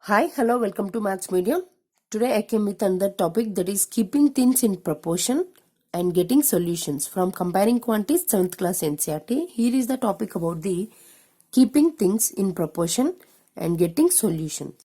Hi, hello, welcome to Mathsmedium. Today I came with another topic, that is keeping things in proportion and getting solutions from Comparing Quantities 7th class NCERT. Here is the topic about the keeping things in proportion and getting solutions.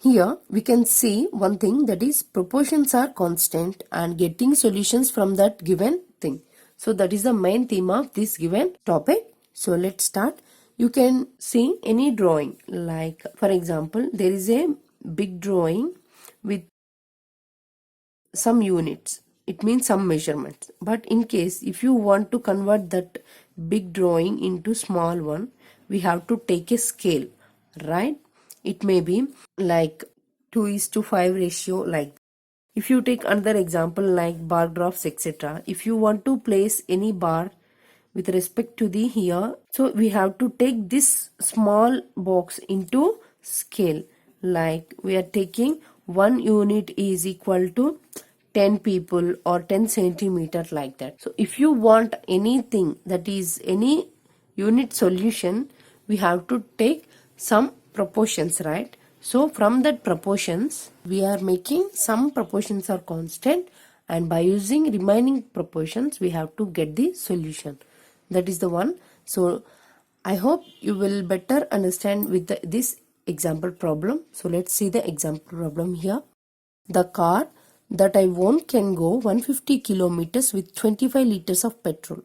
Here we can see one thing, that is proportions are constant and getting solutions from that given thing. So that is the main theme of this given topic. So let's start. You can see any drawing, like for example there is a big drawing with some units, it means some measurements. But in case if you want to convert that big drawing into small one, we have to take a scale, right? It may be like 2:5 ratio. Like if you take another example like bar graphs, etc., if you want to place any bar with respect to the here, so we have to take this small box into scale. Like we are taking 1 unit is equal to 10 people or 10 centimeter, like that. So if you want anything, that is any unit solution, we have to take some proportions, right? So from that proportions we are making some proportions are constant, and by using remaining proportions we have to get the solution. That is the one. So I hope you will better understand with this example problem. So let's see the example problem here. The car that I own can go 150 kilometers with 25 liters of petrol.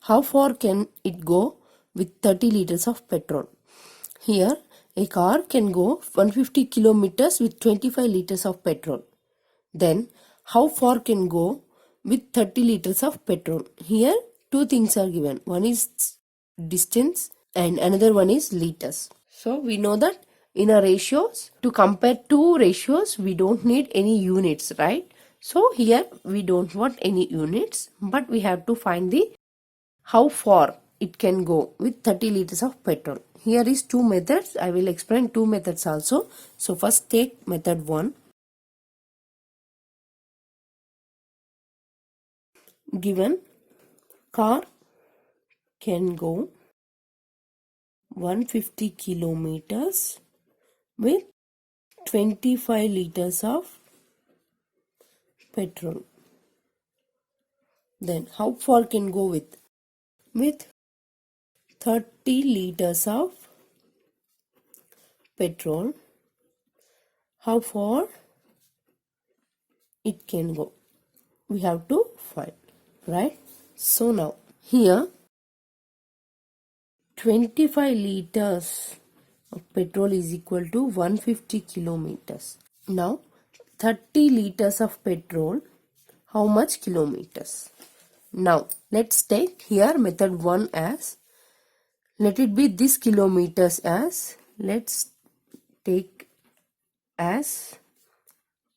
How far can it go with 30 liters of petrol? Here a car can go 150 kilometers with 25 liters of petrol. Then how far can go with 30 liters of petrol? Here two things are given. One is distance and another one is liters. So we know that in a ratios, to compare two ratios, we don't need any units, right? So here we don't want any units, but we have to find the how far it can go with 30 liters of petrol. Here is two methods. I will explain two methods also. So first take method 1. Given car can go 150 kilometers with 25 liters of petrol. Then how far can go with 30 liters of petrol? How far it can go? We have to find, right? So now here 25 liters of petrol is equal to 150 kilometers. Now 30 liters of petrol, how much kilometers? Now let's take here method 1 as, let it be this kilometers as, let's take as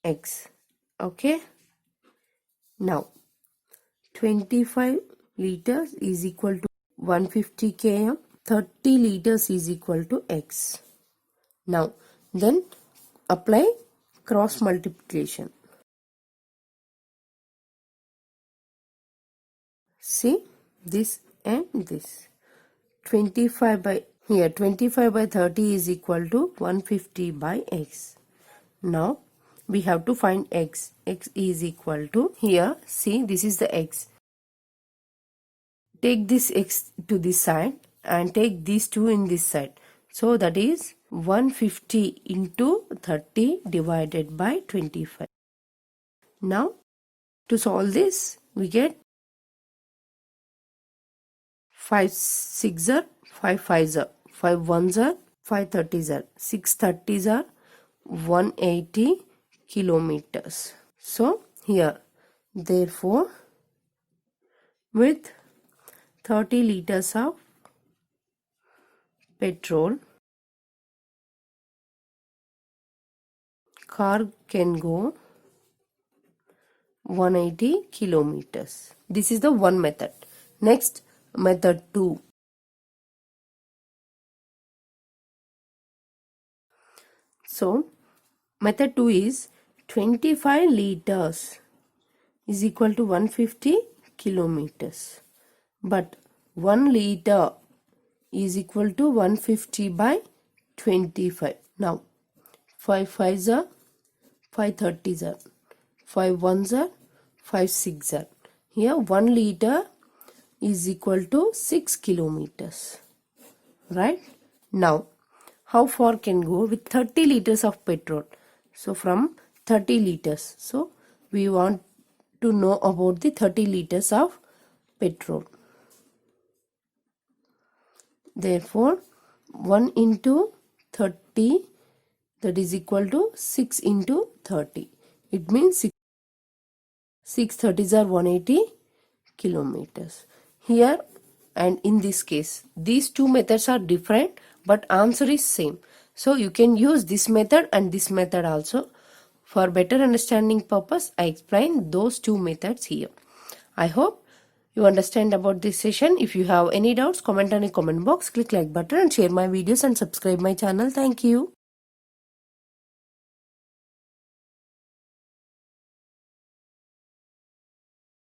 x. Okay, now 25 liters is equal to 150 km, 30 liters is equal to x. Now then apply cross multiplication. See this and this. 25 by here 25 by 30 is equal to 150 by x. Now we have to find x. X is equal to, here see this is the x. Take this x to this side and take these two in this side. So that is 150 into 30 divided by 25. Now to solve this we get 5 6s are 5 5s are 5 1s are 5 30s are 6 30s are 180 kilometers. So here therefore with 30 liters of petrol, car can go 180 kilometers. This is the one method. Next method 2. So method 2 is 25 liters is equal to 150 kilometers. But 1 liter is equal to 150 by 25. Now 5 5s are 5 30s are 5 1s are 5 6s are. Here 1 liter is equal to 6 kilometers. Right? Now, how far can go with 30 liters of petrol? So from 30 liters. So we want to know about the 30 liters of petrol. Therefore, 1 into 30, that is equal to 6 into 30. It means 6 30s are 180 kilometers. Here and in this case, these two methods are different, but answer is same. So you can use this method and this method also. For better understanding purpose, I explain those two methods here. I hope you understand about this session. If you have any doubts, comment on the comment box, click like button and share my videos and subscribe my channel. Thank you.